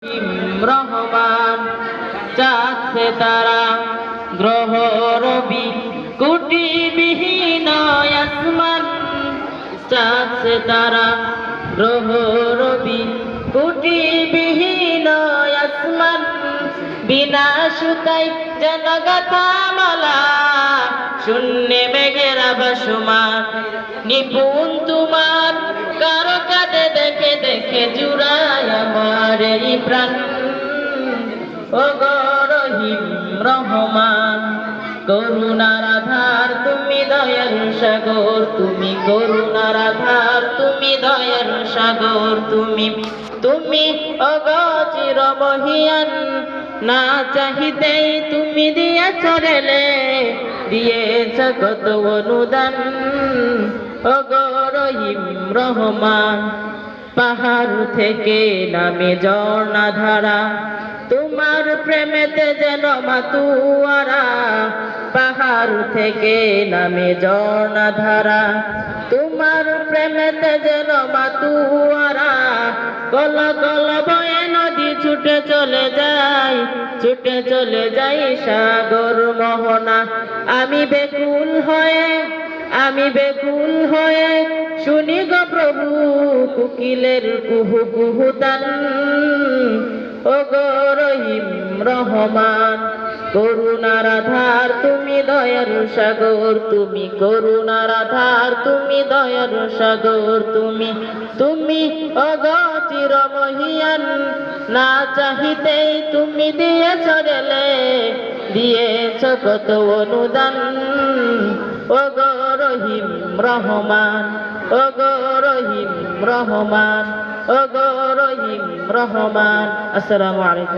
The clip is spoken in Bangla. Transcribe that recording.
রহমান চাঁদ সিতারা গ্রহ রবি কোটি বিহীন আসমান চাঁদ সিতারা গ্রহ রবি কোটি বিহীন আসমান বিনা সুতাই যেন গাথা মালা শূন্যে মেঘেরা ভাসমান নিপুণ তোমার কারো কাঁধে দেখে দেখে জুড়ায় আমার এই প্রাণ ও গো রহিম রহমান করুণার আধার তুমি দয়ার সাগর তুমি করুণার আধার তুমি দয়ার সাগর তুমি অগচির মহিয়ান না চাহিতেই তুমি দিয়েছ রেলে দিয়েছ কত অনুদান ও গো রহিম রহমান পাহাড় থেকে নামে ঝর্ণা ধারা তোমার প্রেমেতে যেন মাতুয়ারা পাহাড় থেকে নামে ঝর্ণা ধারা তোমার প্রেমেতে যেন মাতুয়ারা গল গল বয়ে নদী ছুটে চলে সাগর মোহনা আমি বেকুল হয়ে শুনি গো প্রভু কুকিলের কুহু কুহু তান ও গো রহিম রহমান করুণার আধার তুমি দয়ার সাগর তুমি করুণার আধার তুমি দয়ার সাগর তুমি অগচির মহিয়ান না চাহিতেই তুমি দিয়েছ রেলে দিয়েছ কত অনুদান ও গো রহিম রহমান ও গো রহিম রহমান ও গো রহিম রহমান। আসসালামু আলাইকুম।